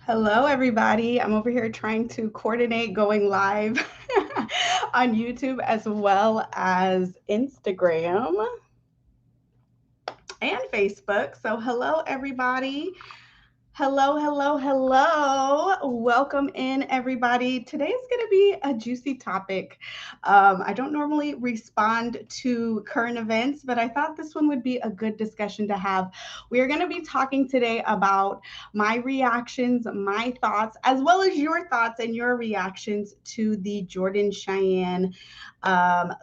Hello, everybody. I'm over here trying to coordinate going live on YouTube as well as Instagram and Facebook. So, hello, everybody. Hello. Welcome in, everybody. Today's going to be a juicy topic. I don't normally respond to current events, but I thought this one would be a good discussion to have. We are going to be talking today about my reactions, my thoughts, as well as your thoughts and your reactions to the Jordan Cheyenne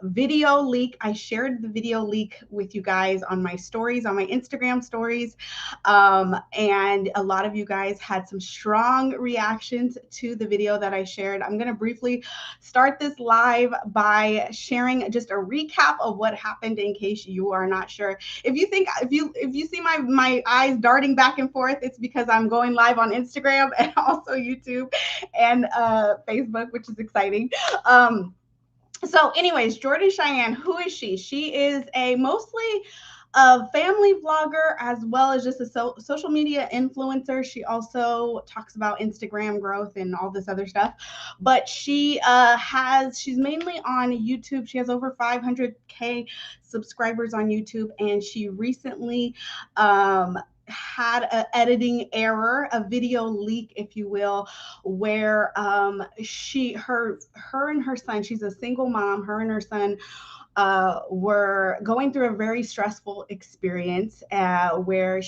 video leak. I shared the video leak with you guys on my stories, on my Instagram stories. And a lot of you guys had some strong reactions to the video that I shared. I'm going to briefly start this live by sharing just a recap of what happened in case you are not sure. If you see my eyes darting back and forth, it's because I'm going live on Instagram and also YouTube and Facebook, which is exciting. So anyways, Jordan Cheyenne, who is she? She is a mostly a family vlogger as well as just a social media influencer. She also talks about Instagram growth and all this other stuff. But she's mainly on YouTube. She has over 500K subscribers on YouTube, and she recently had an editing error, a video leak, if you will, where her and her son, she's a single mom, her and her son were going through a very stressful experience where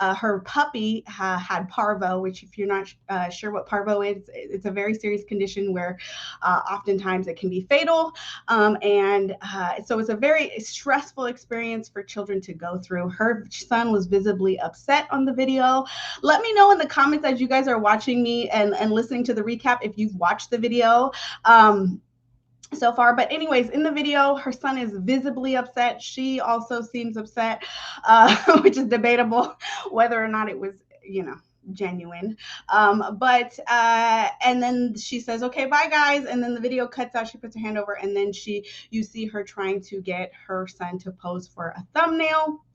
her puppy had parvo, which if you're not sure what parvo is, it's a very serious condition where oftentimes it can be fatal. So it's a very stressful experience for children to go through. Her son was visibly upset on the video. Let me know in the comments as you guys are watching me and listening to the recap if you've watched the video. So far. But anyways, in the video, her son is visibly upset. She also seems upset, which is debatable whether or not it was, genuine. And then she says, okay, bye guys. And then the video cuts out. She puts her hand over, and then you see her trying to get her son to pose for a thumbnail.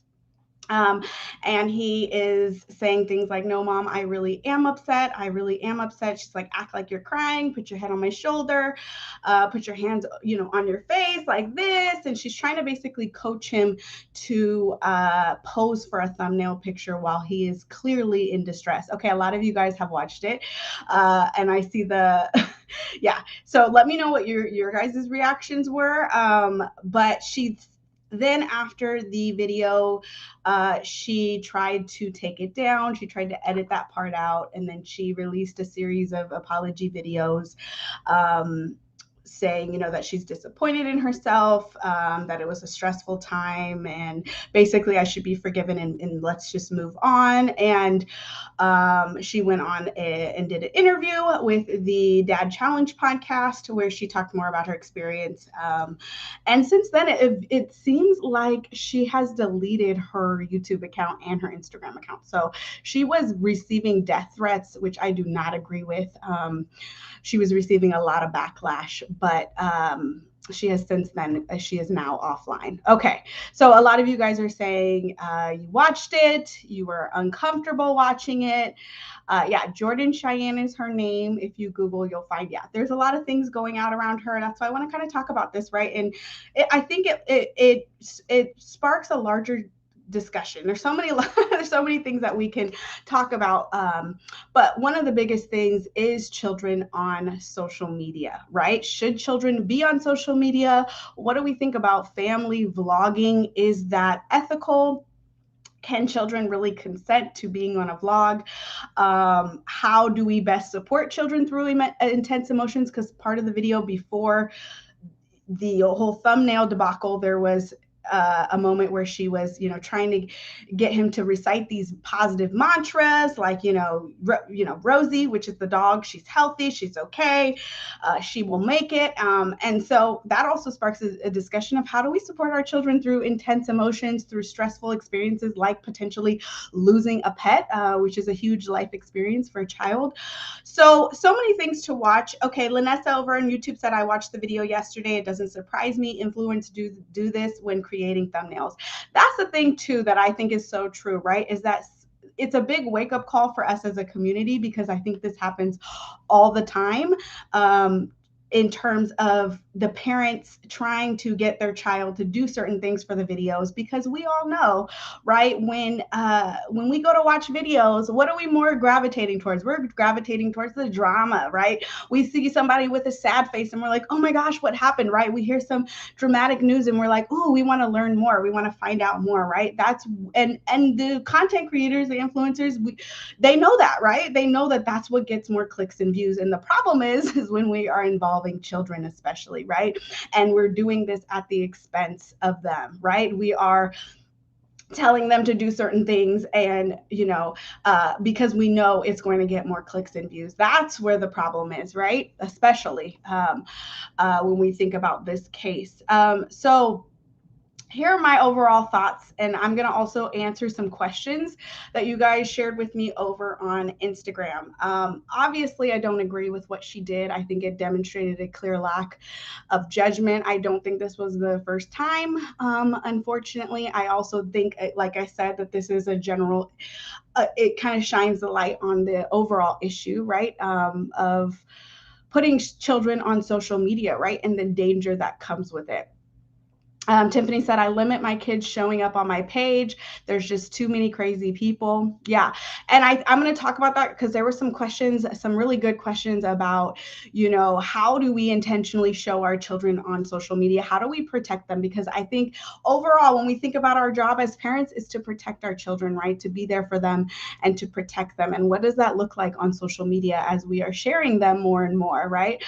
And he is saying things like, no, mom, I really am upset. She's like, act like you're crying, put your head on my shoulder, put your hands, on your face like this. And she's trying to basically coach him to pose for a thumbnail picture while he is clearly in distress. Okay, a lot of you guys have watched it. And I see yeah. So let me know what your guys' reactions were. But then after the video, she tried to take it down. She tried to edit that part out, and then she released a series of apology videos saying, that she's disappointed in herself, that it was a stressful time, and basically I should be forgiven and let's just move on. And she went on and did an interview with the Dad Challenge podcast where she talked more about her experience. And since then, it seems like she has deleted her YouTube account and her Instagram account. So she was receiving death threats, which I do not agree with. She was receiving a lot of backlash, but she is now offline. Okay, so a lot of you guys are saying you watched it, you were uncomfortable watching it. Yeah, Jordan Cheyenne is her name. If you Google, you'll find, there's a lot of things going out around her. That's why I want to kind of talk about this, right? And I think it sparks a larger discussion. There's so many things that we can talk about, but one of the biggest things is children on social media, right? Should children be on social media? What do we think about family vlogging? Is that ethical? Can children really consent to being on a vlog? How do we best support children through intense emotions? Because part of the video before the whole thumbnail debacle, there was a moment where she was, trying to get him to recite these positive mantras, like, Rosie, which is the dog, she's healthy, she's okay, she will make it. And so that also sparks a discussion of how do we support our children through intense emotions, through stressful experiences, like potentially losing a pet, which is a huge life experience for a child. So many things to watch. Okay, Lanessa over on YouTube said, I watched the video yesterday. It doesn't surprise me. Influencers do this when creating thumbnails. That's the thing too that I think is so true, right? Is that it's a big wake-up call for us as a community, because I think this happens all the time. In terms of the parents trying to get their child to do certain things for the videos, because we all know, right, when we go to watch videos, what are we more gravitating towards? We're gravitating towards the drama, right? We see somebody with a sad face and we're like, oh my gosh, what happened, right? We hear some dramatic news and we're like, oh, we want to learn more, we want to find out more, right? That's and the content creators, the influencers, they know that, right? They know that that's what gets more clicks and views. And the problem is when we are involving children, especially, right? And we're doing this at the expense of them, right? We are telling them to do certain things, and because we know it's going to get more clicks and views. That's where the problem is, right? Especially when we think about this case. So here are my overall thoughts, and I'm going to also answer some questions that you guys shared with me over on Instagram. Obviously, I don't agree with what she did. I think it demonstrated a clear lack of judgment. I don't think this was the first time, unfortunately. I also think, like I said, that this is a general, it kind of shines the light on the overall issue, right, of putting children on social media, right, and the danger that comes with it. Tiffany said, I limit my kids showing up on my page. There's just too many crazy people. Yeah. And I'm going to talk about that because there were some questions, some really good questions about, how do we intentionally show our children on social media? How do we protect them? Because I think overall, when we think about our job as parents, is to protect our children, right? To be there for them and to protect them. And what does that look like on social media as we are sharing them more and more, right?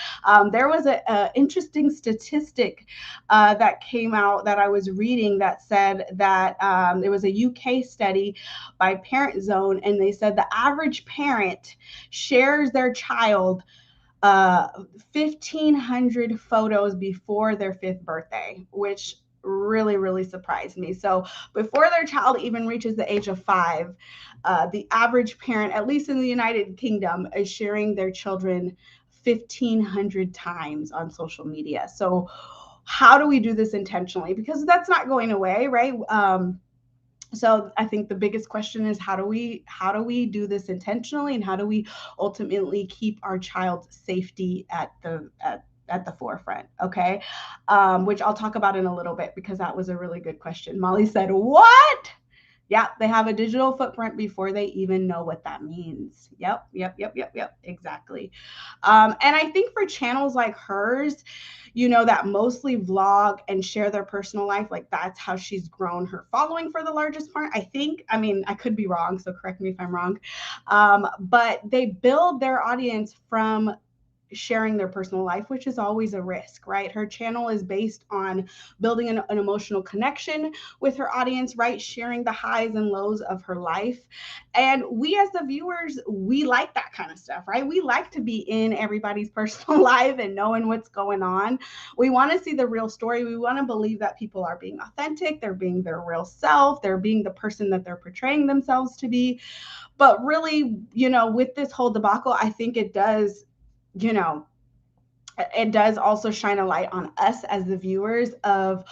There was an interesting statistic that came out that I was reading that said that there was a UK study by Parent Zone, and they said the average parent shares their child 1,500 photos before their 5th birthday, which really, really surprised me. So before their child even reaches the age of 5, the average parent, at least in the United Kingdom, is sharing their children 1,500 times on social media. So how do we do this intentionally? Because that's not going away, right? So I think the biggest question is how do we do this intentionally, and how do we ultimately keep our child's safety at the forefront? Okay, which I'll talk about in a little bit, because that was a really good question. Molly said, "What?" Yeah, they have a digital footprint before they even know what that means. Yep, exactly. And I think for channels like hers, that mostly vlog and share their personal life, like that's how she's grown her following for the largest part. I mean, I could be wrong, so correct me if I'm wrong. But they build their audience from sharing their personal life, which is always a risk, right? Her channel is based on building an emotional connection with her audience, right? Sharing the highs and lows of her life. And we as the viewers, we like that kind of stuff, right? We like to be in everybody's personal life and knowing what's going on. We want to see the real story. We want to believe that people are being authentic, they're being their real self, they're being the person that they're portraying themselves to be. But really, with this whole debacle, I think it does also shine a light on us as the viewers of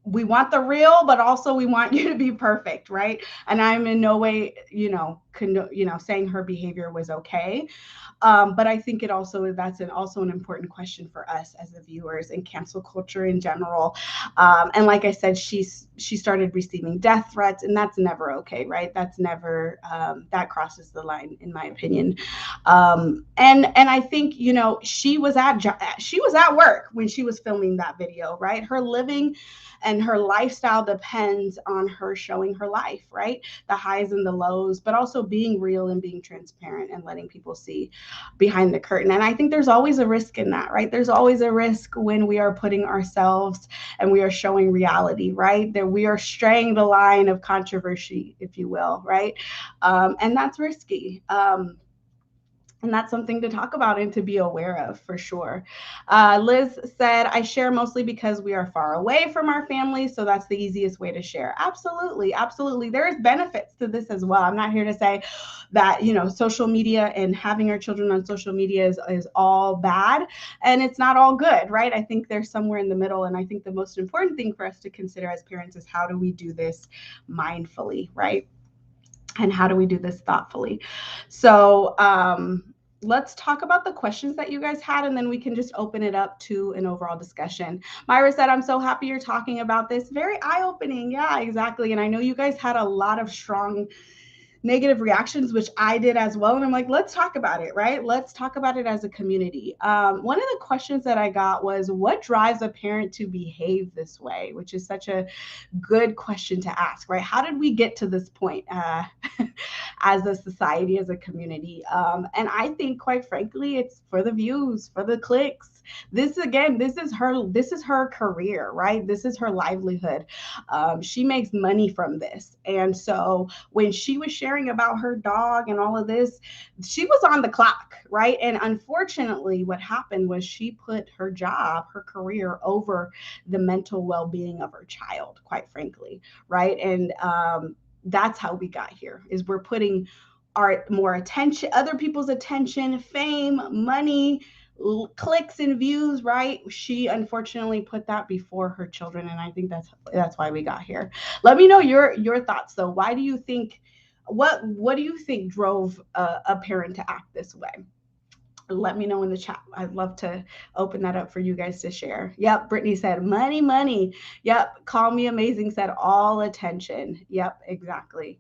we want the real, but also we want you to be perfect, right? And I'm in no way, saying her behavior was okay. But I think that's also an important question for us as the viewers, and cancel culture in general. And like I said, she started receiving death threats, and that's never okay, right? That's never, that crosses the line, in my opinion. And I think, she was at work when she was filming that video, right? Her living and her lifestyle depends on her showing her life, right? The highs and the lows, but also being real and being transparent and letting people see behind the curtain. And I think there's always a risk in that, right? There's always a risk when we are putting ourselves and we are showing reality, right? That we are straying the line of controversy, if you will, right? And that's risky. And that's something to talk about and to be aware of, for sure. Liz said, I share mostly because we are far away from our family, so that's the easiest way to share. Absolutely, absolutely. There's benefits to this as well. I'm not here to say that, social media and having our children on social media is all bad, and it's not all good, right? I think there's somewhere in the middle, and I think the most important thing for us to consider as parents is how do we do this mindfully, right? And how do we do this thoughtfully? So let's talk about the questions that you guys had, and then we can just open it up to an overall discussion. Myra said, I'm so happy you're talking about this. Very eye-opening. Yeah, exactly. And I know you guys had a lot of strong negative reactions, which I did as well. And I'm like, let's talk about it, right? Let's talk about it as a community. One of the questions that I got was, what drives a parent to behave this way? Which is such a good question to ask, right? How did we get to this point as a society, as a community? And I think, quite frankly, it's for the views, for the clicks. This is her career, right? This is her livelihood. She makes money from this. And so when she was sharing about her dog and all of this, she was on the clock, right? And unfortunately, what happened was she put her job, her career, over the mental well-being of her child, quite frankly, right? And that's how we got here, is we're putting our more attention, other people's attention, fame, money, clicks and views, right? She unfortunately put that before her children, and I think that's why we got here. Let me know your thoughts though. Why do you think, what do you think drove a parent to act this way? Let me know in the chat. I'd love to open that up for you guys to share. Yep, Brittany said money, money. Yep, Call Me Amazing said all attention. Yep, exactly.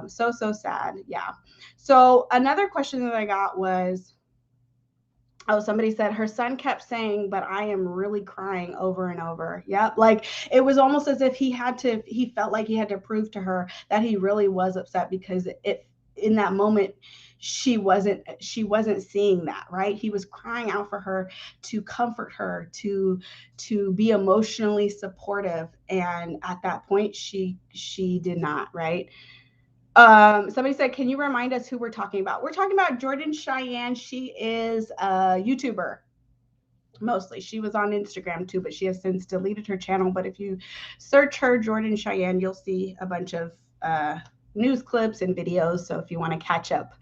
So sad. Yeah. So another question that I got was, oh, somebody said her son kept saying, but I am really crying over and over. Yep. Like it was almost as if he felt like he had to prove to her that he really was upset, because in that moment, she wasn't seeing that, right? He was crying out for her, to comfort her, to be emotionally supportive. And at that point, she did not, right? Somebody said, can you remind us who we're talking about? We're talking about Jordan Cheyenne. She is a YouTuber. Mostly. She was on Instagram too, but she has since deleted her channel. But if you search her, Jordan Cheyenne, you'll see a bunch of news clips and videos. So if you want to catch up.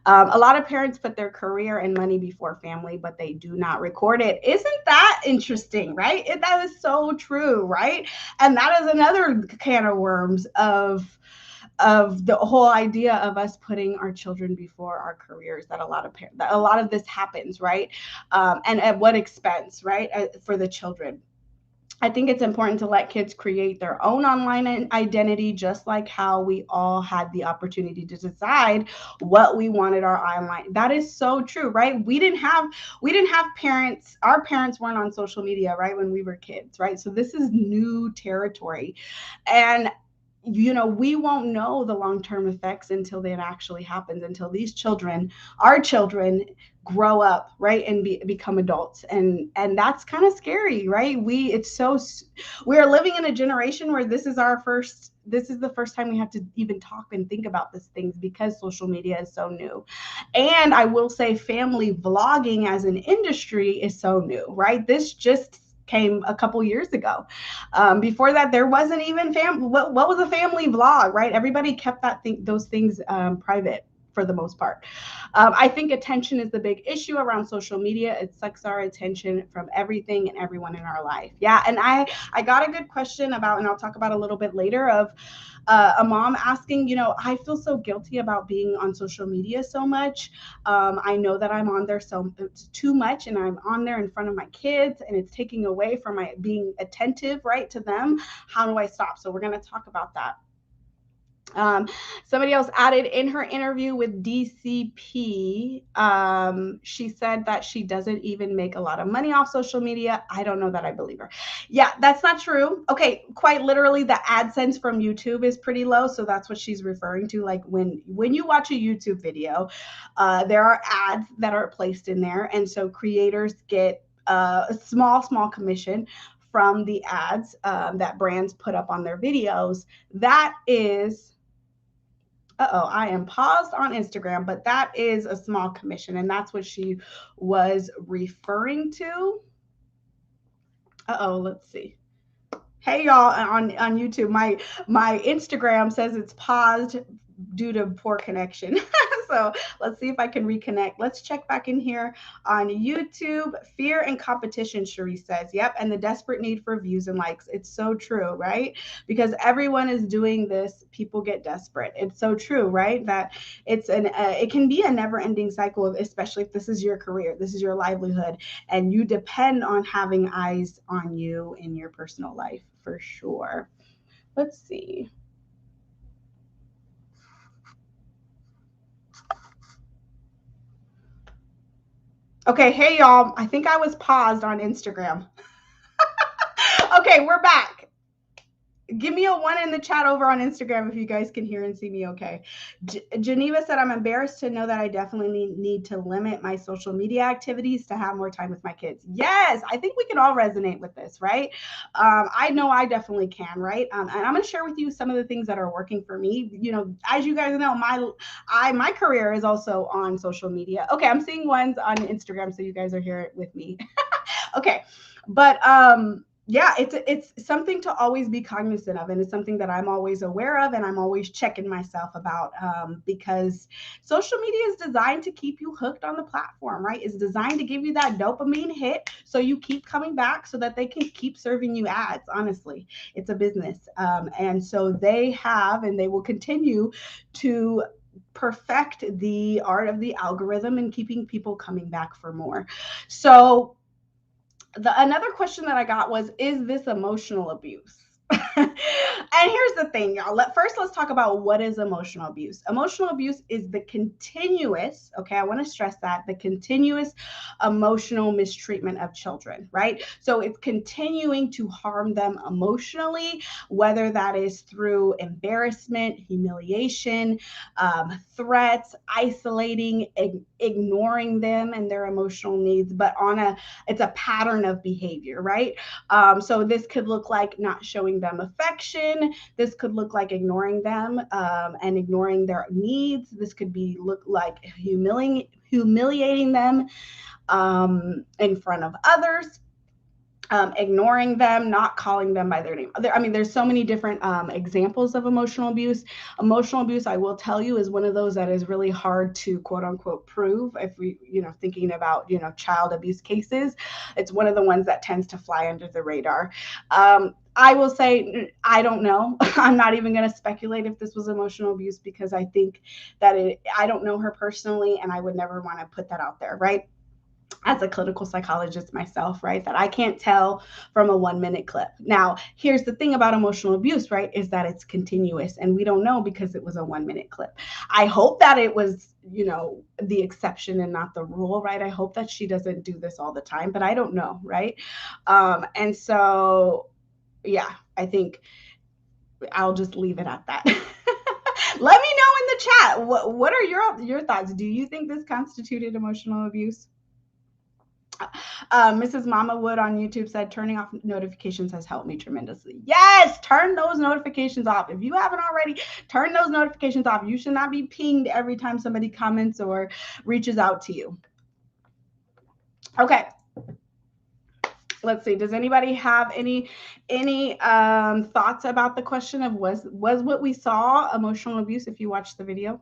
A lot of parents put their career and money before family, but they do not record it. Isn't that interesting, right? That is so true, right? And that is another can of worms of the whole idea of us putting our children before our careers. That a lot of this happens, right? And at what expense, right? For the children. I think it's important to let kids create their own online identity, just like how we all had the opportunity to decide what we wanted our online. That is so true, right? We didn't have parents. Our parents weren't on social media, right, when we were kids, right? So this is new territory. And we won't know the long-term effects until that actually happens, until these children, our children, grow up, right, and become adults. And that's kind of scary, right? We're living in a generation where this is the first time we have to even talk and think about these things, because social media is so new. And I will say, family vlogging as an industry is so new, right? This just came a couple years ago. Before that, there wasn't even what was a family vlog, right? Everybody kept those things private for the most part. I think attention is the big issue around social media. It sucks our attention from everything and everyone in our life. Yeah, and I got a good question about, and I'll talk about a little bit later, of a mom asking, I feel so guilty about being on social media so much. I know that I'm on there too much, and I'm on there in front of my kids, and it's taking away from my being attentive, right, to them. How do I stop? So we're going to talk about that. Somebody else added, in her interview with DCP, she said that she doesn't even make a lot of money off social media. I don't know that I believe her. Yeah, that's not true. Okay, quite literally, the AdSense from YouTube is pretty low, so that's what she's referring to. Like when you watch a YouTube video, there are ads that are placed in there, and so creators get a small commission from the ads that brands put up on their videos. That is, I am paused on Instagram, but that is a small commission, and that's what she was referring to. Let's see. Hey y'all on YouTube, my Instagram says it's paused due to poor connection. So let's see if I can reconnect. Let's check back in here on YouTube. Fear and competition, Cherie says. Yep. And the desperate need for views and likes. It's so true, right? Because everyone is doing this. People get desperate. It's so true, right? That it can be a never ending cycle, especially if this is your career, this is your livelihood, and you depend on having eyes on you in your personal life for sure. Let's see. Okay, hey y'all. I think I was paused on Instagram. Okay, we're back. Give me a 1 in the chat over on Instagram if you guys can hear and see me okay. Geneva said, I'm embarrassed to know that I definitely need to limit my social media activities to have more time with my kids. Yes, I think we can all resonate with this, right? I know I definitely can, right? And I'm going to share with you some of the things that are working for me. You know, as you guys know, my career is also on social media. Okay, I'm seeing ones on Instagram, so you guys are here with me. Okay, but yeah, it's something to always be cognizant of, and it's something that I'm always aware of, and I'm always checking myself about, because social media is designed to keep you hooked on the platform, right? It's designed to give you that dopamine hit so you keep coming back so that they can keep serving you ads. Honestly, it's a business, and so they have and they will continue to perfect the art of the algorithm and keeping people coming back for more. So another question that I got was, is this emotional abuse? And here's the thing, y'all. Let's talk about what is emotional abuse. Emotional abuse is the continuous, okay, I want to stress that, the continuous emotional mistreatment of children, right? So it's continuing to harm them emotionally, whether that is through embarrassment, humiliation, threats, isolating, ignoring them and their emotional needs, but it's a pattern of behavior, right? So this could look like not showing them affection. This could look like ignoring them, and ignoring their needs. This could look like humiliating them in front of others. Ignoring them, not calling them by their name. I mean, there's so many different examples of emotional abuse. Emotional abuse, I will tell you, is one of those that is really hard to quote unquote prove. If we, thinking about, child abuse cases, it's one of the ones that tends to fly under the radar. I will say, I don't know. I'm not even going to speculate if this was emotional abuse, because I think that I don't know her personally, and I would never want to put that out there, right? As a clinical psychologist myself, right, that I can't tell from a 1-minute clip. Now, here's the thing about emotional abuse, right, is that it's continuous, and we don't know because it was a 1-minute clip. I hope that it was, the exception and not the rule, right? I hope that she doesn't do this all the time, but I don't know, right? And so, yeah, I think I'll just leave it at that. Let me know in the chat. What are your thoughts? Do you think this constituted emotional abuse? Mrs. Mama Wood on YouTube said, turning off notifications has helped me tremendously. Yes, turn those notifications off. If you haven't already, turn those notifications off. You should not be pinged every time somebody comments or reaches out to you. Okay. Let's see. Does anybody have any thoughts about the question of was what we saw emotional abuse? If you watched the video,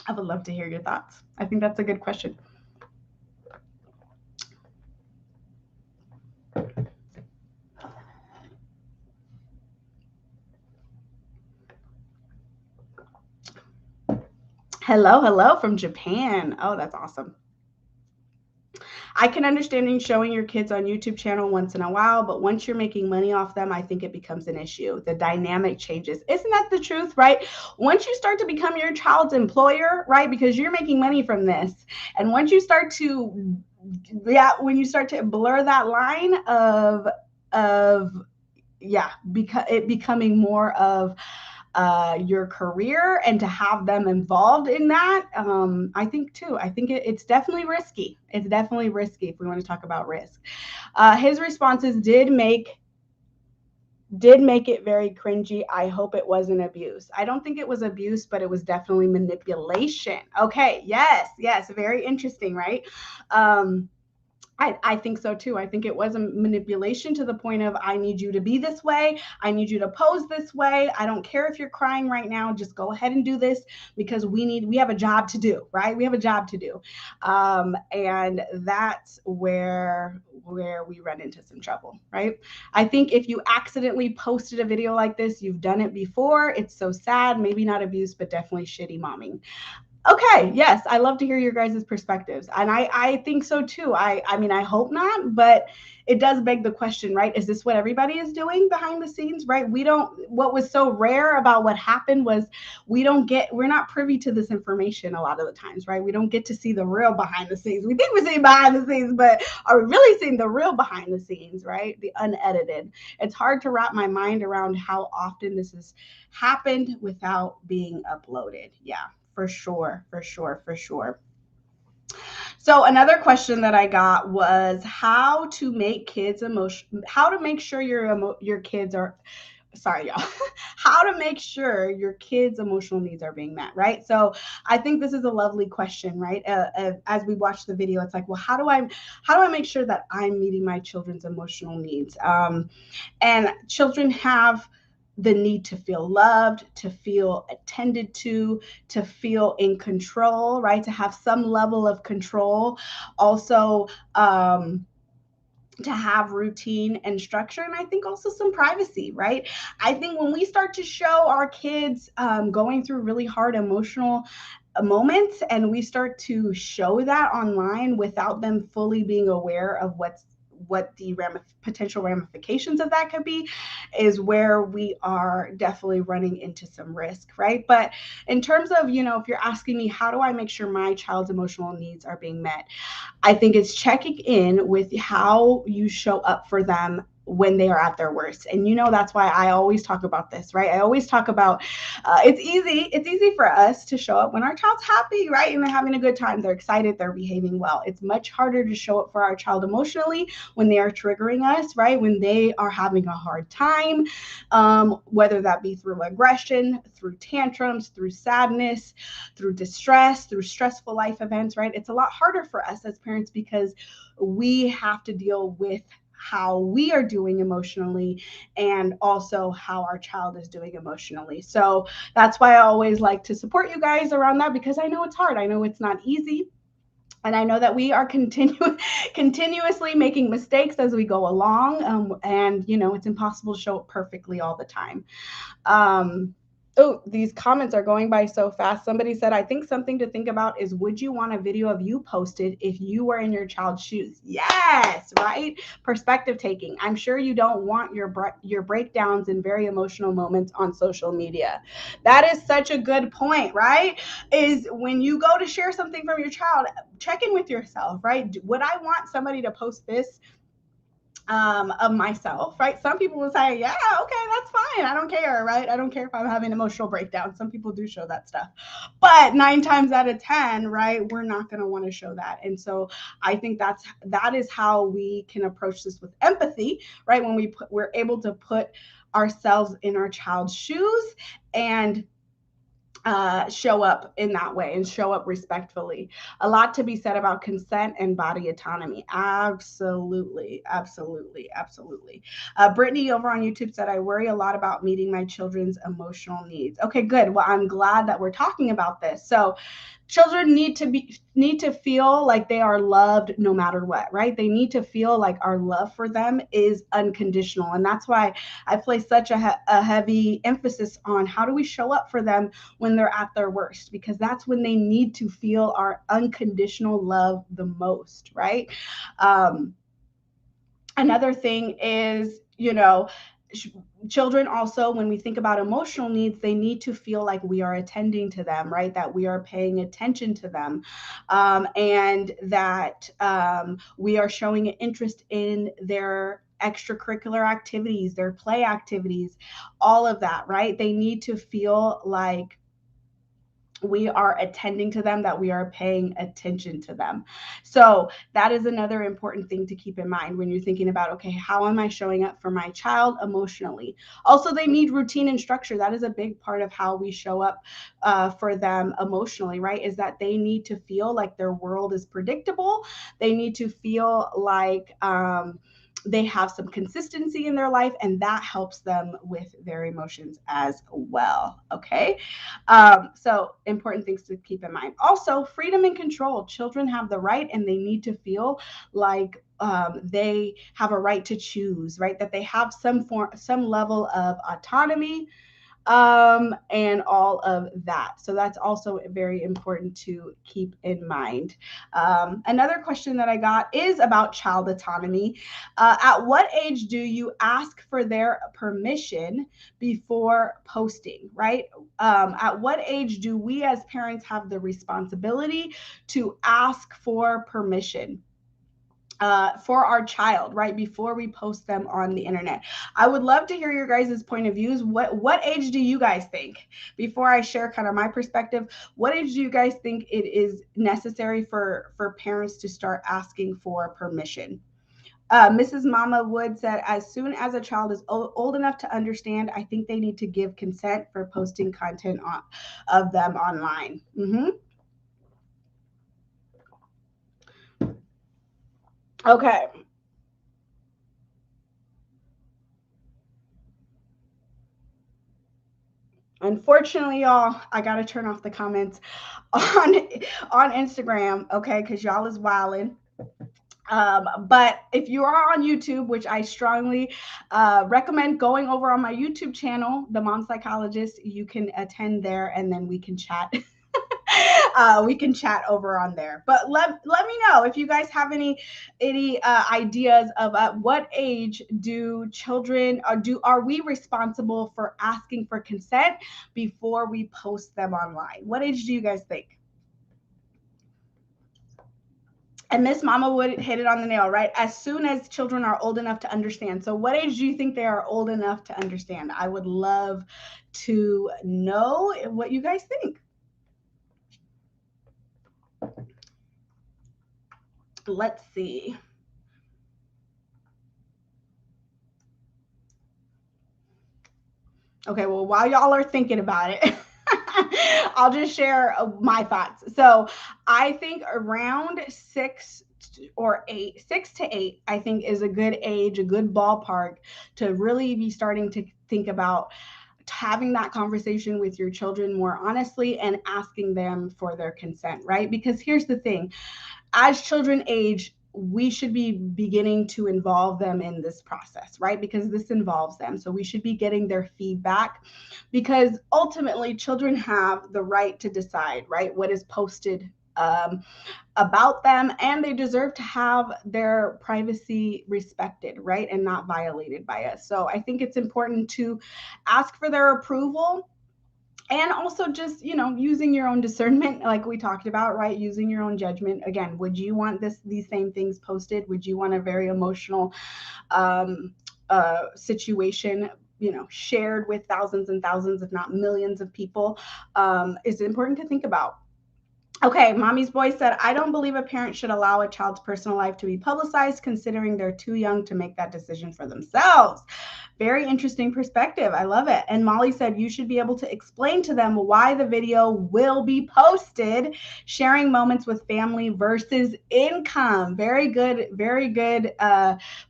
I would love to hear your thoughts. I think that's a good question. Hello from Japan. Oh, that's awesome. I can understand you showing your kids on YouTube channel once in a while, but once you're making money off them, I think it becomes an issue. The dynamic changes. Isn't that the truth, right? Once you start to become your child's employer, right, because you're making money from this, and once you start to, when you start to blur that line of it becoming more of your career, and to have them involved in that, I think it's definitely risky. It's definitely risky if we want to talk about risk. His responses did make it very cringy. I hope it wasn't abuse. I don't think it was abuse, but it was definitely manipulation. Okay, yes, very interesting, right? I think so too. I think it was a manipulation to the point of, I need you to be this way. I need you to pose this way. I don't care if you're crying right now. Just go ahead and do this because we have a job to do, right? We have a job to do. And that's where we run into some trouble, right? I think if you accidentally posted a video like this, you've done it before. It's so sad. Maybe not abuse, but definitely shitty momming. Okay, yes, I love to hear your guys' perspectives. And I think so too. I mean, I hope not, but it does beg the question, right? Is this what everybody is doing behind the scenes, right? We don't, what was so rare about what happened was we're not privy to this information a lot of the times, right? We don't get to see the real behind the scenes. We think we're seeing behind the scenes, but are we really seeing the real behind the scenes, right? The unedited. It's hard to wrap my mind around how often this has happened without being uploaded. Yeah, for sure, for sure, for sure. So another question that I got was how to make kids how to make sure your kids are, sorry y'all, how to make sure your kids' emotional needs are being met, right? So I think this is a lovely question, right? As we watch the video, it's like, well, how do I make sure that I'm meeting my children's emotional needs? And children have the need to feel loved, to feel attended to feel in control, right? To have some level of control. Also, to have routine and structure, and I think also some privacy, right? I think when we start to show our kids going through really hard emotional moments, and we start to show that online without them fully being aware of what the potential ramifications of that could be, is where we are definitely running into some risk, right? But in terms of, if you're asking me, how do I make sure my child's emotional needs are being met? I think it's checking in with how you show up for them when they are at their worst. And that's why I always talk about this, right? I always talk about it's easy for us to show up when our child's happy, right? And they're having a good time, they're excited, they're behaving well. It's much harder to show up for our child emotionally when they are triggering us, right? When they are having a hard time, whether that be through aggression, through tantrums, through sadness, through distress, through stressful life events, right? It's a lot harder for us as parents because we have to deal with how we are doing emotionally and also how our child is doing emotionally. So that's why I always like to support you guys around that, because I know it's hard. I know it's not easy. And I know that we are continuously making mistakes as we go along. And, it's impossible to show it perfectly all the time. Oh, these comments are going by so fast. Somebody said, I think something to think about is, would you want a video of you posted if you were in your child's shoes? Yes, right? Perspective taking. I'm sure you don't want your breakdowns and very emotional moments on social media. That is such a good point, right? Is when you go to share something from your child, check in with yourself, right? Would I want somebody to post this of myself, right? Some people will say, yeah, okay, that's fine. I don't care, right? I don't care if I'm having emotional breakdown. Some people do show that stuff. But 9 times out of 10, right, we're not going to want to show that. And so I think that is how we can approach this with empathy, right? When we're able to put ourselves in our child's shoes and show up in that way and show up respectfully. A lot to be said about consent and body autonomy. Absolutely, absolutely, absolutely. Brittany over on YouTube said, I worry a lot about meeting my children's emotional needs. Okay, good. Well, I'm glad that we're talking about this. So children need to feel like they are loved no matter what, right? They need to feel like our love for them is unconditional. And that's why I place such a heavy emphasis on how do we show up for them when they're at their worst, because that's when they need to feel our unconditional love the most, right? Another thing is, children also, when we think about emotional needs, they need to feel like we are attending to them, right? That we are paying attention to them, and that we are showing an interest in their extracurricular activities, their play activities, all of that, right? They need to feel like we are attending to them, that we are paying attention to them. So that is another important thing to keep in mind when you're thinking about, okay, how am I showing up for my child emotionally? Also, they need routine and structure. That is a big part of how we show up for them emotionally, right? Is that they need to feel like their world is predictable. They need to feel like they have some consistency in their life, and that helps them with their emotions as well. Okay. So important things to keep in mind. Also, freedom and control. Children have the right and they need to feel like they have a right to choose, right? That they have some level of autonomy, and all of that. So that's also very important to keep in mind. Another question that I got is about child autonomy. At what age do you ask for their permission before posting, right? At what age do we as parents have the responsibility to ask for permission for our child, right, before we post them on the internet? I would love to hear your guys' point of views. What age do you guys think, before I share kind of my perspective, what age do you guys think it is necessary for parents to start asking for permission? Mrs. Mama Wood said, as soon as a child is old enough to understand, I think they need to give consent for posting content of them online. Okay. Unfortunately, y'all, I gotta turn off the comments on on Instagram, okay, because y'all is wilding. But if you are on YouTube, which I strongly recommend going over on my YouTube channel, The Mom Psychologist, you can attend there and then we can chat. We can chat over on there. But let me know if you guys have any ideas of at what age do children, or are we responsible for asking for consent before we post them online? What age do you guys think? And Miss Mama would hit it on the nail, right? As soon as children are old enough to understand. So, what age do you think they are old enough to understand? I would love to know what you guys think. Let's see. Okay, well, while y'all are thinking about it, I'll just share my thoughts. So, I think around 6 to 8, I think is a good age, a good ballpark to really be starting to think about having that conversation with your children more honestly and asking them for their consent, right? Because here's the thing, as children age, we should be beginning to involve them in this process, right? Because this involves them. So we should be getting their feedback, because ultimately children have the right to decide, right, what is posted about them, and they deserve to have their privacy respected, right, and not violated by us. So I think it's important to ask for their approval, and also just, using your own discernment, like we talked about, right, using your own judgment. Again, would you want these same things posted? Would you want a very emotional situation, shared with thousands and thousands, if not millions of people? Is important to think about. Okay, Mommy's Boy said, I don't believe a parent should allow a child's personal life to be publicized, considering they're too young to make that decision for themselves. Very interesting perspective. I love it. And Molly said, you should be able to explain to them why the video will be posted, sharing moments with family versus income. Very good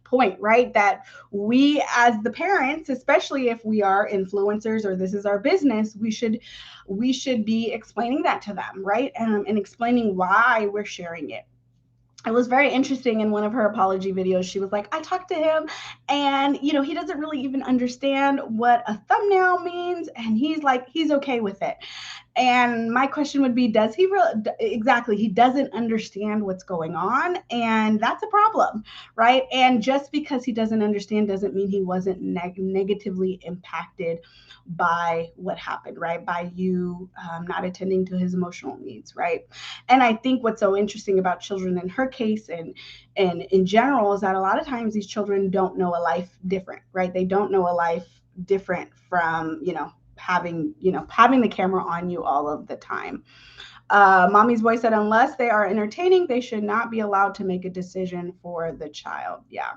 point, right? That we as the parents, especially if we are influencers or this is our business, we should be explaining that to them, right? And explaining why we're sharing it. It was very interesting. In one of her apology videos, she was like, I talked to him and, he doesn't really even understand what a thumbnail means. And he's okay with it. And my question would be, does he really? Exactly. He doesn't understand what's going on. And that's a problem, right? And just because he doesn't understand doesn't mean he wasn't negatively impacted by what happened, right? By you not attending to his emotional needs, right? And I think what's so interesting about children in her case and in general is that a lot of times these children don't know a life different, right? They don't know a life different from, having the camera on you all of the time. Mommy's boy said, unless they are entertaining, they should not be allowed to make a decision for the child. Yeah.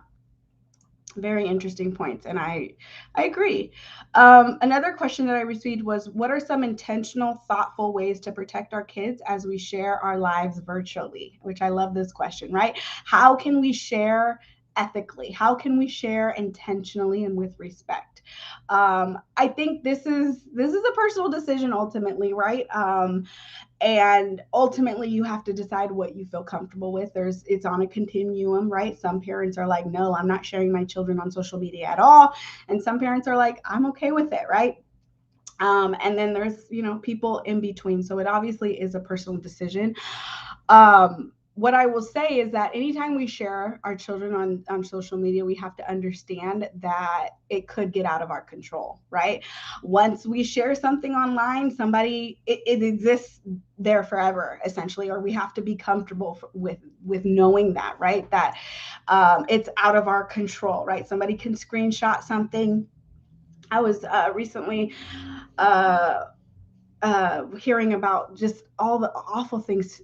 Very interesting points, and I agree. Another question that I received was, what are some intentional, thoughtful ways to protect our kids as we share our lives virtually? Which I love this question, right? How can we share ethically? How can we share intentionally and with respect? I think this is a personal decision ultimately, right? And ultimately you have to decide what you feel comfortable with. It's on a continuum, right? Some parents are like, no, I'm not sharing my children on social media at all, and some parents are like, I'm okay with it, right? And then there's people in between, so it obviously is a personal decision. What I will say is that anytime we share our children on social media, we have to understand that it could get out of our control, right? Once we share something online, it exists there forever, essentially, or we have to be comfortable with knowing that, right? That it's out of our control, right? Somebody can screenshot something. I was recently hearing about just all the awful things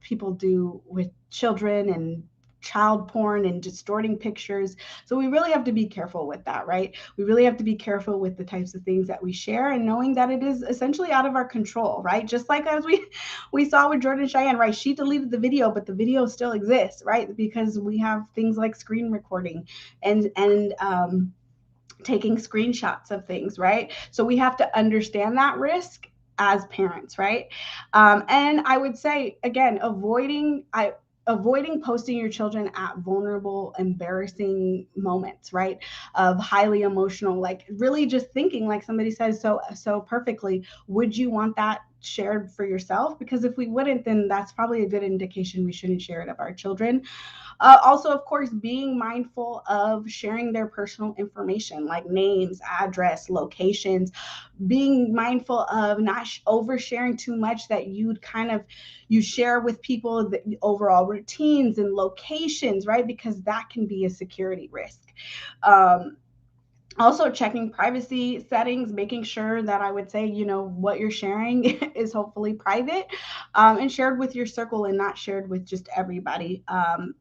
people do with children and child porn and distorting pictures. So we really have to be careful with that, right? We really have to be careful with the types of things that we share, and knowing that it is essentially out of our control, right? Just like as we saw with Jordan Cheyenne, right? She deleted the video, but the video still exists, right? Because we have things like screen recording and taking screenshots of things, right? So we have to understand that risk as parents, right? And I would say, again, avoiding posting your children at vulnerable, embarrassing moments, right? Of highly emotional, like really just thinking, like somebody says so perfectly, would you want that shared for yourself? Because if we wouldn't, then that's probably a good indication we shouldn't share it of our children. Also, of course, being mindful of sharing their personal information like names, address, locations, being mindful of not oversharing too much that you share with people the overall routines and locations, right? Because that can be a security risk. Also checking privacy settings, making sure that I would say, what you're sharing is hopefully private, and shared with your circle and not shared with just everybody,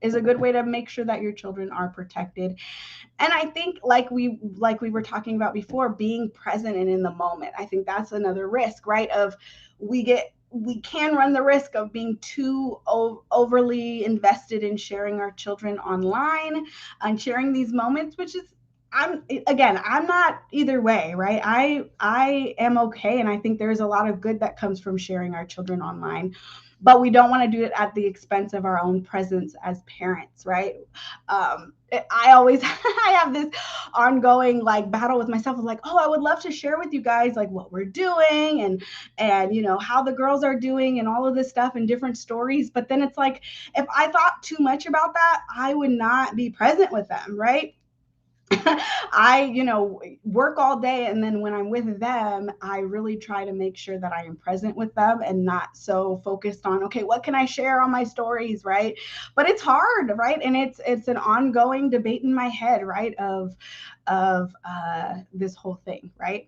is a good way to make sure that your children are protected. And I think like we were talking about before, being present and in the moment, I think that's another risk, right? Of we can run the risk of being too overly invested in sharing our children online and sharing these moments, which is, I'm not either way, right? I am okay, and I think there's a lot of good that comes from sharing our children online, but we don't want to do it at the expense of our own presence as parents, right? I always I have this ongoing like battle with myself of like, oh, I would love to share with you guys like what we're doing and how the girls are doing and all of this stuff and different stories, but then it's like, if I thought too much about that, I would not be present with them, right? I, work all day, and then when I'm with them, I really try to make sure that I am present with them and not so focused on, okay, what can I share on my stories, right? But it's hard, right? And it's an ongoing debate in my head, right? Of this whole thing, right?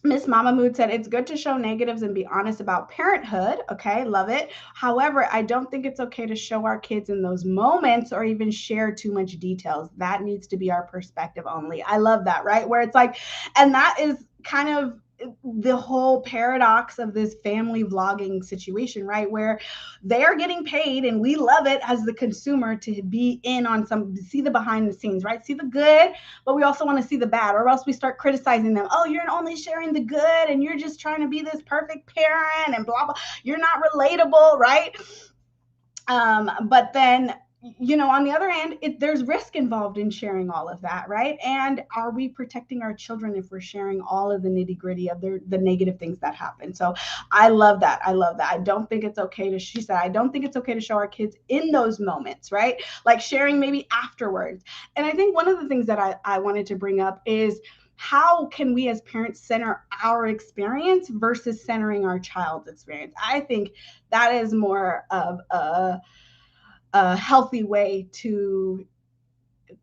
Miss Mama Mood said, it's good to show negatives and be honest about parenthood. Okay, love it. However, I don't think it's okay to show our kids in those moments or even share too much details. That needs to be our perspective only. I love that, right? Where it's like, and that is kind of the whole paradox of this family vlogging situation, right? Where they are getting paid and we love it as the consumer to be in on see the behind the scenes, right? See the good, but we also want to see the bad, or else we start criticizing them. Oh, you're only sharing the good and you're just trying to be this perfect parent and blah, blah. You're not relatable, right? But then, on the other hand, there's risk involved in sharing all of that, right? And are we protecting our children if we're sharing all of the nitty gritty of the negative things that happen? So I love that. I don't think it's okay to, she said, I don't think it's okay to show our kids in those moments, right? Like sharing maybe afterwards. And I think one of the things that I wanted to bring up is, how can we as parents center our experience versus centering our child's experience? I think that is more of a healthy way to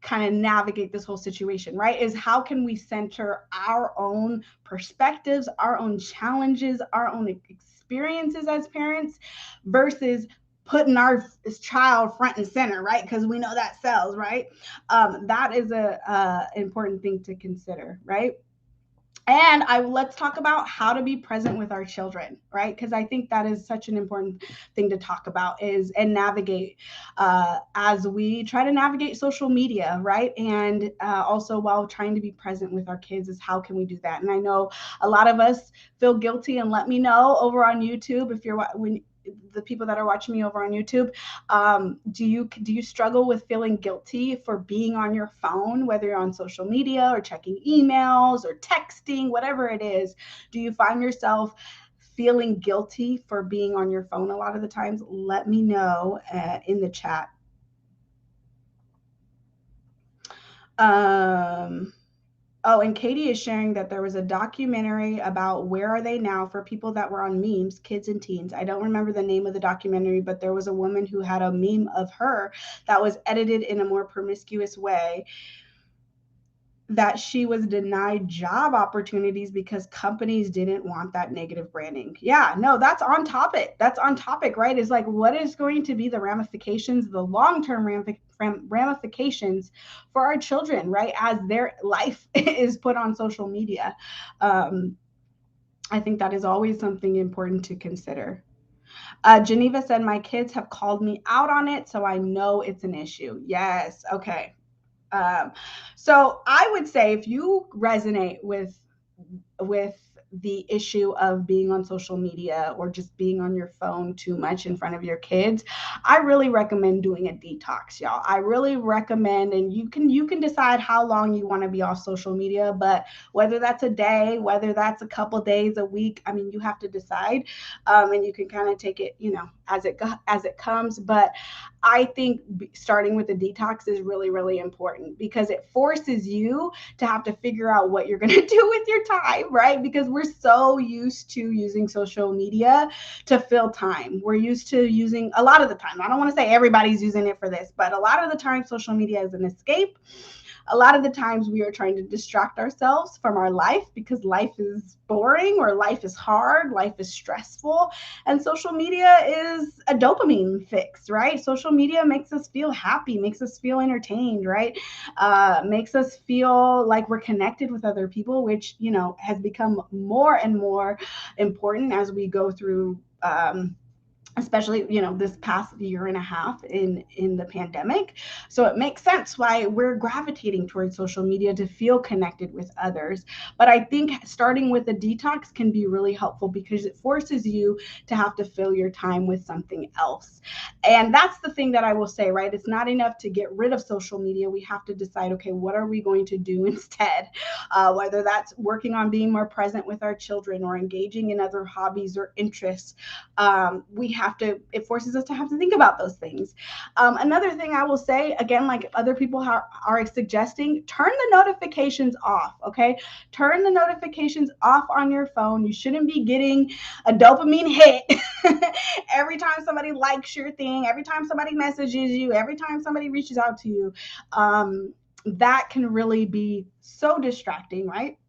kind of navigate this whole situation, right? Is how can we center our own perspectives, our own challenges, our own experiences as parents versus putting our child front and center, right? Because we know that sells, right? That is a important thing to consider, right? And I let's talk about how to be present with our children, right? Because I think that is such an important thing to talk about is and navigate as we try to navigate social media, right? And also while trying to be present with our kids is how can we do that? And I know a lot of us feel guilty, and let me know over on YouTube if you're when the people that are watching me over on YouTube, do you struggle with feeling guilty for being on your phone, whether you're on social media or checking emails or texting, whatever it is? Do you find yourself feeling guilty for being on your phone a lot of the times? Let me know in the chat. Oh, and Katie is sharing that there was a documentary about Where Are They Now for people that were on memes, kids and teens. I don't remember the name of the documentary, but there was a woman who had a meme of her that was edited in a more promiscuous way, that she was denied job opportunities because companies didn't want that negative branding. Yeah, no, that's on topic. That's on topic, right? Is like, what is going to be the ramifications, the long-term ramifications for our children, right? As their life is put on social media. I think that is always something important to consider. Geneva said, my kids have called me out on it, so I know it's an issue. Yes. Okay. So I would say if you resonate with the issue of being on social media or just being on your phone too much in front of your kids, I really recommend doing a detox, y'all. I really recommend, and you can decide how long you want to be off social media, but whether that's a day, whether that's a couple days, a week, I mean, you have to decide, and you can kind of take it, as it comes. But I think starting with a detox is really, really important because it forces you to have to figure out what you're going to do with your time, right? Because we're so used to using social media to fill time. We're used to using a lot of the time. I don't want to say everybody's using it for this, but a lot of the time, social media is an escape. A lot of the times we are trying to distract ourselves from our life because life is boring or life is hard, life is stressful, and social media is a dopamine fix, right? Social media makes us feel happy, makes us feel entertained, right? Makes us feel like we're connected with other people, which has become more and more important as we go through especially this past year and a half in the pandemic. So it makes sense why we're gravitating towards social media to feel connected with others. But I think starting with a detox can be really helpful because it forces you to have to fill your time with something else. And that's the thing that I will say, right? It's not enough to get rid of social media. We have to decide, okay, what are we going to do instead? Whether that's working on being more present with our children or engaging in other hobbies or interests. It forces us to have to think about those things. Another thing I will say, again, like other people are suggesting, turn the notifications off, okay? Turn the notifications off on your phone. You shouldn't be getting a dopamine hit every time somebody likes your thing, every time somebody messages you, every time somebody reaches out to you. That can really be so distracting, right?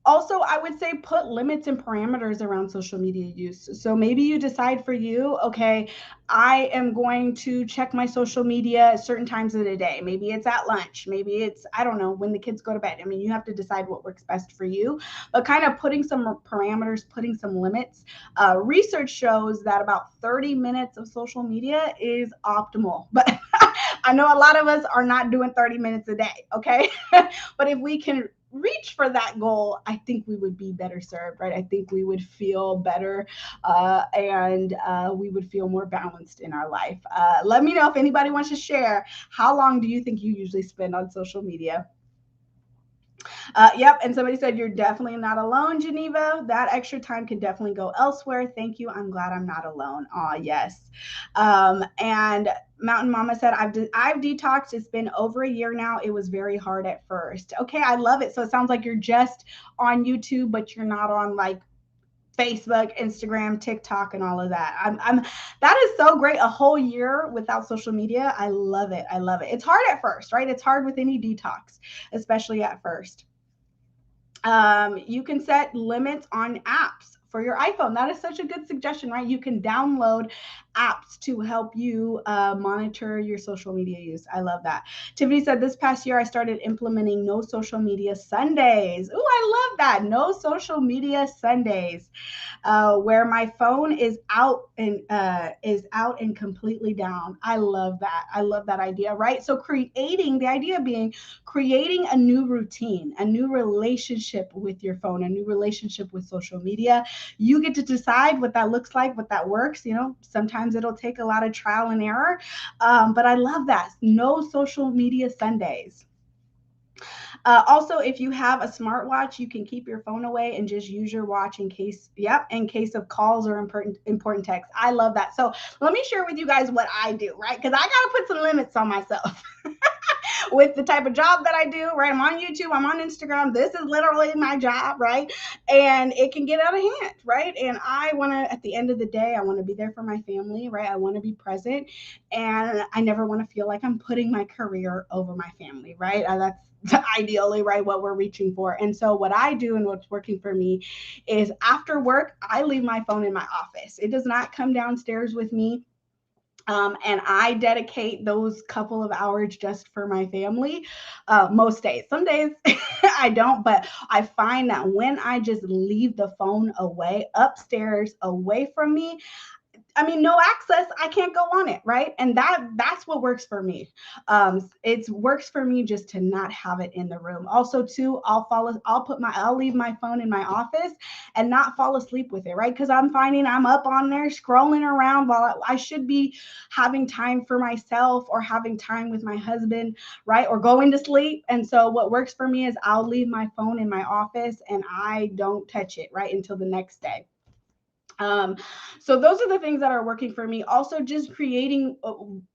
Also, I would say put limits and parameters around social media use. So maybe you decide for you, okay, I am going to check my social media at certain times of the day. Maybe it's at lunch. Maybe it's, I don't know, when the kids go to bed. I mean, you have to decide what works best for you, but kind of putting some parameters, putting some limits. Research shows that about 30 minutes of social media is optimal, but I know a lot of us are not doing 30 minutes a day, okay? But if we can reach for that goal, I think we would be better served, right? I think we would feel better and we would feel more balanced in our life. Let me know if anybody wants to share. How long do you think you usually spend on social media? Yep. And somebody said, you're definitely not alone, Geneva. That extra time can definitely go elsewhere. Thank you. I'm glad I'm not alone. Oh, yes. And Mountain Mama said, I've detoxed. It's been over a year now. It was very hard at first. Okay. I love it. So it sounds like you're just on YouTube, but you're not on like Facebook, Instagram, TikTok, and all of that. That is so great. A whole year without social media. I love it. I love it. It's hard at first, right? It's hard with any detox, especially at first. You can set limits on apps for your iPhone. That is such a good suggestion, right? You can download apps to help you monitor your social media use. I love that. Tiffany said, this past year, I started implementing no social media Sundays. Ooh, I love that. No social media Sundays. Where my phone is out and completely down. I love that. I love that idea, right? So creating the idea being creating a new routine, a new relationship with your phone, a new relationship with social media. You get to decide what that looks like, what that works. You know, sometimes it'll take a lot of trial and error, but I love that. No social media Sundays. Also, if you have a smartwatch, you can keep your phone away and just use your watch in case, in case of calls or important texts. I love that. So let me share with you guys what I do, right? Because I got to put some limits on myself. With the type of job that I do, right? I'm on YouTube, I'm on Instagram. This is literally my job, right? And it can get out of hand, right? And I want to, at the end of the day, I want to be there for my family, right? I want to be present, and I never want to feel like I'm putting my career over my family, right? That's ideally, right, what we're reaching for. And so what I do and what's working for me is after work, I leave my phone in my office. It does not come downstairs with me. And I dedicate those couple of hours just for my family most days. Some days I don't, but I find that when I just leave the phone away upstairs, away from me, I mean, no access, I can't go on it, right? And that's what works for me. It works for me just to not have it in the room. Also, too, I'll leave my phone in my office and not fall asleep with it, right? Because I'm finding I'm up on there scrolling around while I should be having time for myself or having time with my husband, right? Or going to sleep. And so what works for me is I'll leave my phone in my office and I don't touch it, right, until the next day. Um, so those are the things that are working for me. Also, just creating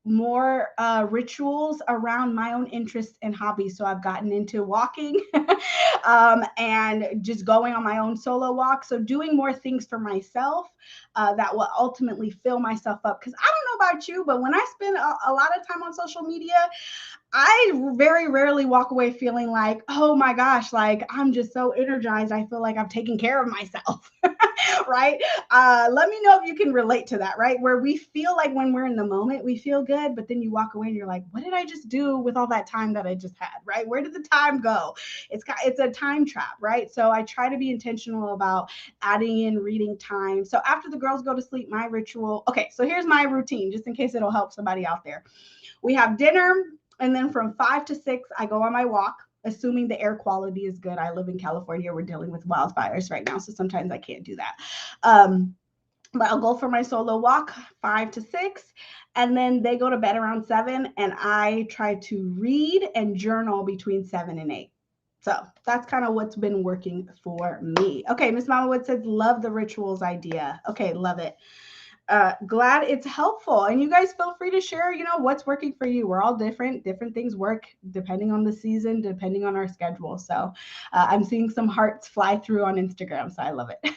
more rituals around my own interests and hobbies. So I've gotten into walking and just going on my own solo walk. So doing more things for myself that will ultimately fill myself up. Because I don't know about you, but when I spend a lot of time on social media, I very rarely walk away feeling like, oh my gosh, like I'm just so energized. I feel like I've taken care of myself, right? Let me know if you can relate to that, right? Where we feel like when we're in the moment, we feel good, but then you walk away and you're like, what did I just do with all that time that I just had, right? Where did the time go? It's a time trap, right? So I try to be intentional about adding in reading time. So after the girls go to sleep, my ritual, okay, so here's my routine, just in case it'll help somebody out there. We have dinner, and then from 5 to 6, I go on my walk, assuming the air quality is good. I live in California. We're dealing with wildfires right now, so sometimes I can't do that. But I'll go for my solo walk 5 to 6, and then they go to bed around 7, and I try to read and journal between 7 and 8. So that's kind of what's been working for me. Okay, Miss Mama Wood says, love the rituals idea. Okay, love it. Glad it's helpful, and you guys feel free to share, what's working for you. We're all different things work depending on the season, depending on our schedule. So I'm seeing some hearts fly through on Instagram, so I love it.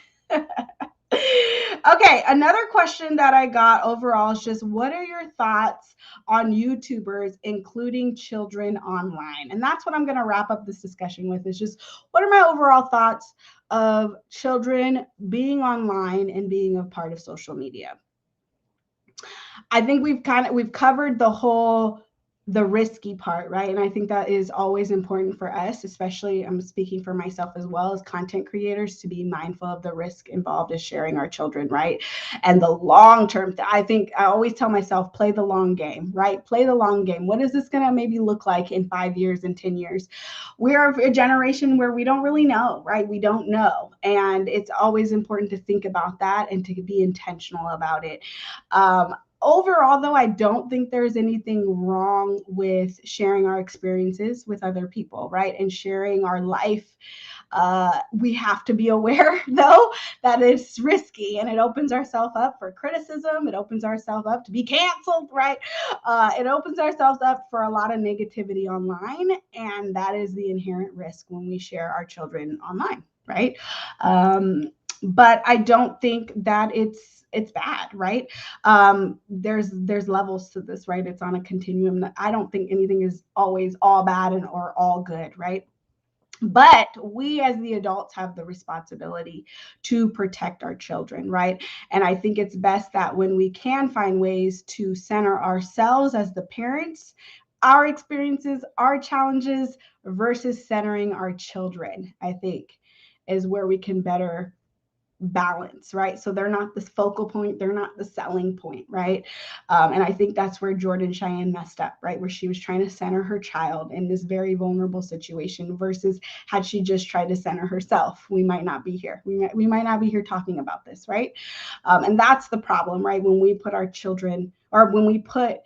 Okay, another question that I got overall is just, what are your thoughts on YouTubers including children online? And that's what I'm going to wrap up this discussion with, is just, what are my overall thoughts of children being online and being a part of social media? I think we've covered the risky part, right? And I think that is always important for us, especially I'm speaking for myself as well as content creators, to be mindful of the risk involved in sharing our children, right? And the long term, I think I always tell myself, play the long game, right? Play the long game. What is this going to maybe look like in 5 years and 10 years? We're a generation where we don't really know, right? We don't know. And it's always important to think about that and to be intentional about it. Overall, though, I don't think there's anything wrong with sharing our experiences with other people, right? And sharing our life. We have to be aware, though, that it's risky, and it opens ourselves up for criticism. It opens ourselves up to be canceled, right? It opens ourselves up for a lot of negativity online, and that is the inherent risk when we share our children online, right? But I don't think that it's bad, right? There's levels to this, right? It's on a continuum. I don't think anything is always all bad and or all good, right? But we as the adults have the responsibility to protect our children, right? And I think it's best that when we can find ways to center ourselves as the parents, our experiences, our challenges, versus centering our children, I think is where we can better balance, right? So they're not this focal point, they're not the selling point, right? And I think that's where Jordan Cheyenne messed up, right? Where she was trying to center her child in this very vulnerable situation versus had she just tried to center herself, we might not be here. We might not be here talking about this, right? And that's the problem, right? When we put our children, or when we put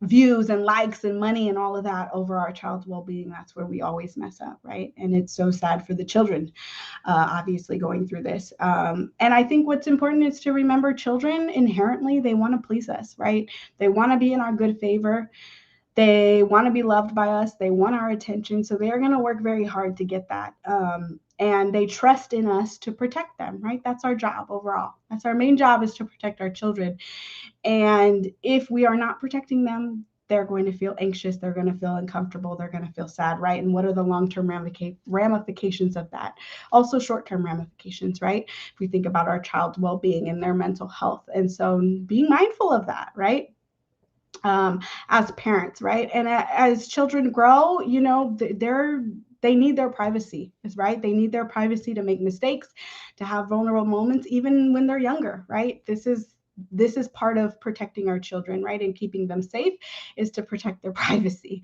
views and likes and money and all of that over our child's well-being, that's where we always mess up, right? And it's so sad for the children, obviously going through this. And I think what's important is to remember children inherently, they want to please us, right? They want to be in our good favor. They want to be loved by us. They want our attention. So they're going to work very hard to get that. And they trust in us to protect them, right? That's our job overall. That's our main job, is to protect our children. And if we are not protecting them, they're going to feel anxious. They're going to feel uncomfortable. They're going to feel sad, right? And what are the long-term ramifications of that? Also short-term ramifications, right? If we think about our child's well-being and their mental health. And so being mindful of that, right? As parents, right? And as children grow, you know, they need their privacy, is right? They need their privacy to make mistakes, to have vulnerable moments, even when they're younger, right? This is part of protecting our children, right? And keeping them safe is to protect their privacy.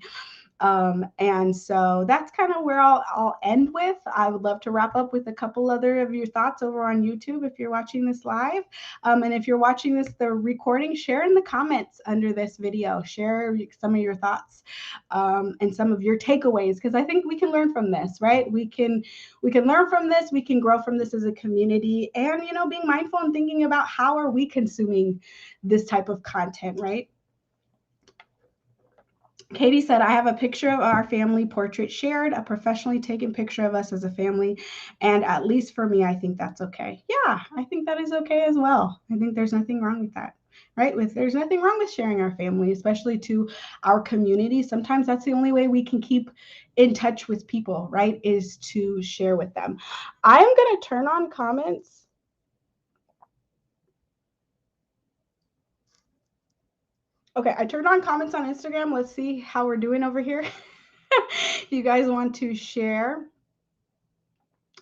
And so that's kind of where I'll end with. I would love to wrap up with a couple other of your thoughts over on YouTube if you're watching this live. And if you're watching this, the recording, share in the comments under this video. Share some of your thoughts and some of your takeaways, because I think we can learn from this, right? We can learn from this. We can grow from this as a community, and, you know, being mindful and thinking about how are we consuming this type of content, right? Katie said, I have a picture of our family portrait shared, a professionally taken picture of us as a family. And at least for me, I think that's okay. Yeah, I think that is okay as well. I think there's nothing wrong with that, right? There's nothing wrong with sharing our family, especially to our community. Sometimes that's the only way we can keep in touch with people, right? Is to share with them. I'm going to turn on comments. Okay, I turned on comments on Instagram. Let's see how we're doing over here. You guys want to share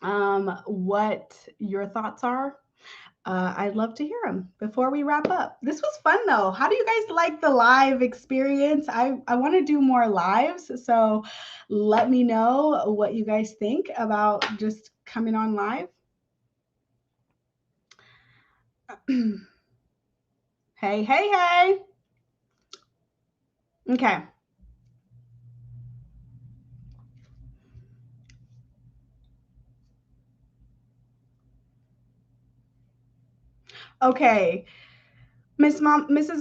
what your thoughts are? I'd love to hear them before we wrap up. This was fun though. How do you guys like the live experience? I want to do more lives, so let me know what you guys think about just coming on live. Hey, hey, hey. Okay. Okay. Mrs.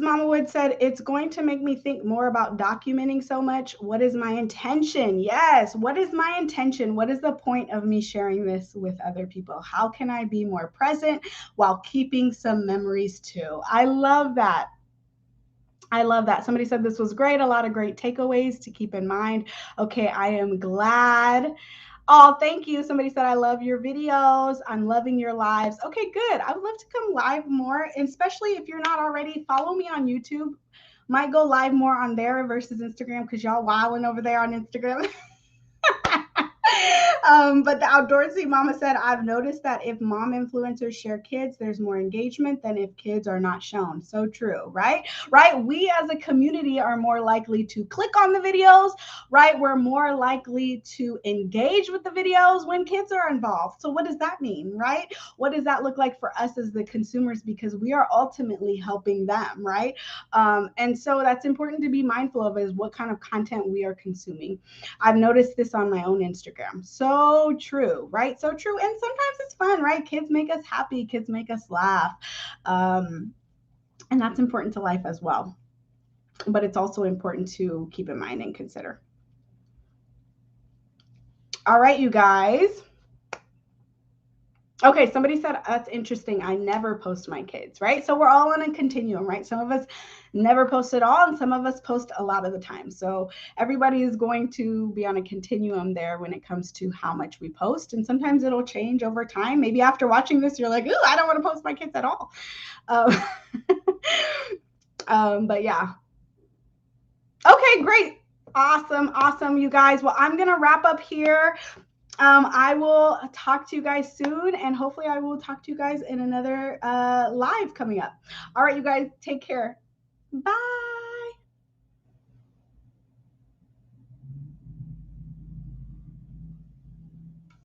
Mama Wood said, it's going to make me think more about documenting so much. What is my intention? Yes. What is my intention? What is the point of me sharing this with other people? How can I be more present while keeping some memories too? I love that. I love that. Somebody said this was great. A lot of great takeaways to keep in mind. Okay, I am glad. Oh, thank you. Somebody said, I love your videos. I'm loving your lives. Okay, good. I would love to come live more, especially if you're not already. Follow me on YouTube. Might go live more on there versus Instagram, because y'all wilding over there on Instagram. But the Outdoorsy Mama said, I've noticed that if mom influencers share kids, there's more engagement than if kids are not shown. So true, right? Right? We as a community are more likely to click on the videos, right? We're more likely to engage with the videos when kids are involved. So what does that mean, right? What does that look like for us as the consumers? Because we are ultimately helping them, right? And so that's important to be mindful of, is what kind of content we are consuming. I've noticed this on my own Instagram. So true, right? So true. And sometimes it's fun, right? Kids make us happy. Kids make us laugh. And that's important to life as well. But it's also important to keep in mind and consider. All right, you guys. Okay, somebody said that's interesting. I never post my kids, right? So we're all on a continuum, right? Some of us never post at all, and some of us post a lot of the time. So everybody is going to be on a continuum there when it comes to how much we post. And sometimes it'll change over time. Maybe after watching this, you're like, ooh, I don't want to post my kids at all. Um, but yeah. Okay, great. Awesome, awesome, you guys. Well, I'm going to wrap up here. I will talk to you guys soon, and hopefully I will talk to you guys in another live coming up. All right, you guys, take care. Bye.